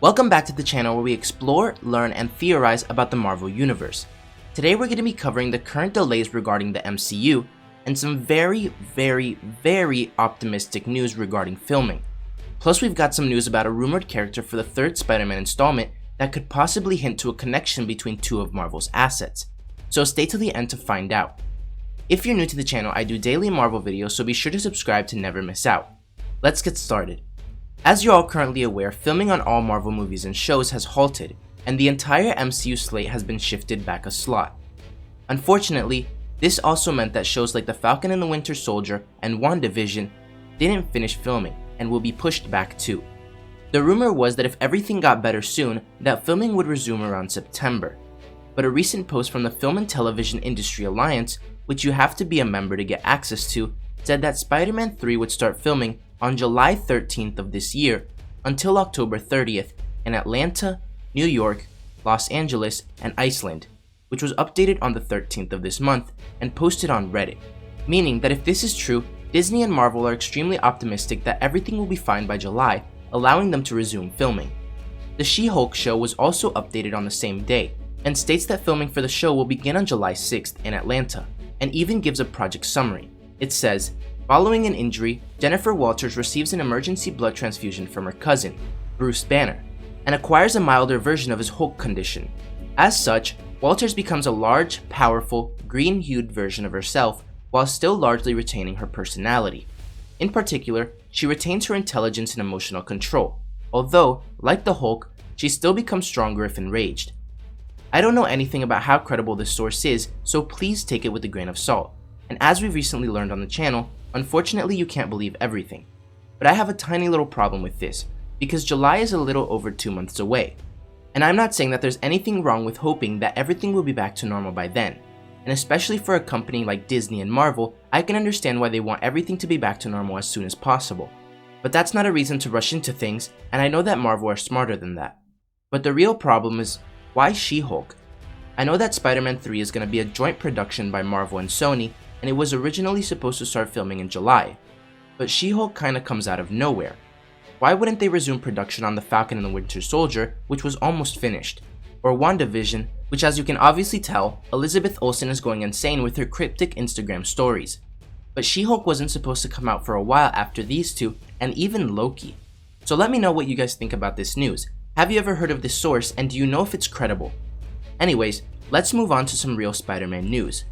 Welcome back to the channel where we explore, learn, and theorize about the Marvel Universe. Today we're going to be covering the current delays regarding the MCU and some very optimistic news regarding filming. Plus we've got some news about a rumored character for the third Spider-Man installment that could possibly hint to a connection between two of Marvel's assets. So stay till the end to find out. If you're new to the channel, I do daily Marvel videos, so be sure to subscribe to never miss out. Let's get started. As you're all currently aware, filming on all Marvel movies and shows has halted, and the entire MCU slate has been shifted back a slot. Unfortunately, this also meant that shows like the Falcon and the Winter Soldier and WandaVision didn't finish filming and will be pushed back too. The rumor was that if everything got better soon, that filming would resume around September. But a recent post from the Film and Television Industry Alliance, which you have to be a member to get access to, said that Spider-Man 3 would start filming on July 13th of this year until October 30th in Atlanta, New York, Los Angeles, and Iceland, which was updated on the 13th of this month and posted on Reddit, meaning that if this is true, Disney and Marvel are extremely optimistic that everything will be fine by July, allowing them to resume filming. The She-Hulk show was also updated on the same day and states that filming for the show will begin on July 6th in Atlanta, and even gives a project summary. It says, following an injury, Jennifer Walters receives an emergency blood transfusion from her cousin, Bruce Banner, and acquires a milder version of his Hulk condition. As such, Walters becomes a large, powerful, green-hued version of herself while still largely retaining her personality. In particular, she retains her intelligence and emotional control, although, like the Hulk, she still becomes stronger if enraged. I don't know anything about how credible this source is, so please take it with a grain of salt. And as we've recently learned on the channel, unfortunately you can't believe everything. But I have a tiny little problem with this, because July is a little over 2 months away. And I'm not saying that there's anything wrong with hoping that everything will be back to normal by then. And especially for a company like Disney and Marvel, I can understand why they want everything to be back to normal as soon as possible. But that's not a reason to rush into things, and I know that Marvel are smarter than that. But the real problem is, why She-Hulk? I know that Spider-Man 3 is going to be a joint production by Marvel and Sony, and it was originally supposed to start filming in July. But She-Hulk kinda comes out of nowhere. Why wouldn't they resume production on the Falcon and the Winter Soldier, which was almost finished? Or WandaVision, which as you can obviously tell, Elizabeth Olsen is going insane with her cryptic Instagram stories. But She-Hulk wasn't supposed to come out for a while after these two, and even Loki. So let me know what you guys think about this news. Have you ever heard of this source, and do you know if it's credible? Anyways, let's move on to some real Spider-Man news.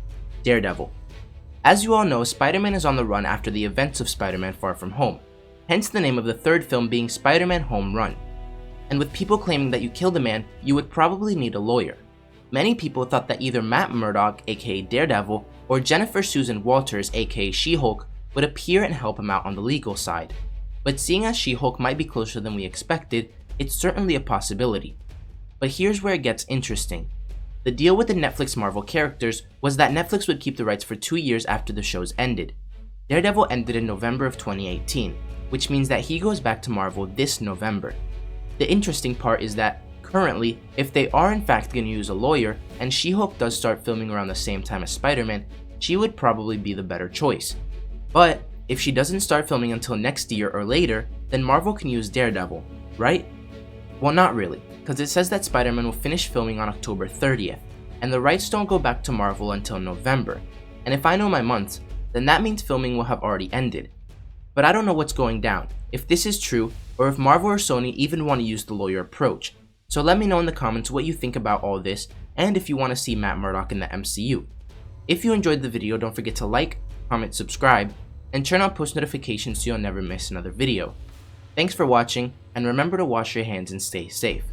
Daredevil. As you all know, Spider-Man is on the run after the events of Spider-Man Far From Home, hence the name of the third film being Spider-Man Home Run. And with people claiming that you killed a man, you would probably need a lawyer. Many people thought that either Matt Murdock, aka Daredevil, or Jennifer Susan Walters, aka She-Hulk, would appear and help him out on the legal side. But seeing as She-Hulk might be closer than we expected, it's certainly a possibility. But here's where it gets interesting. The deal with the Netflix Marvel characters was that Netflix would keep the rights for 2 years after the shows ended. Daredevil ended in November of 2018, which means that he goes back to Marvel this November. The interesting part is that, currently, if they are in fact going to use a lawyer, and She-Hulk does start filming around the same time as Spider-Man, she would probably be the better choice. But, if she doesn't start filming until next year or later, then Marvel can use Daredevil, right? Well, not really, because it says that Spider-Man will finish filming on October 30th, and the rights don't go back to Marvel until November, and if I know my months, then that means filming will have already ended. But I don't know what's going down, if this is true, or if Marvel or Sony even want to use the lawyer approach, so let me know in the comments what you think about all this, and if you want to see Matt Murdock in the MCU. If you enjoyed the video, don't forget to like, comment, subscribe, and turn on post notifications so you'll never miss another video. Thanks for watching, and remember to wash your hands and stay safe.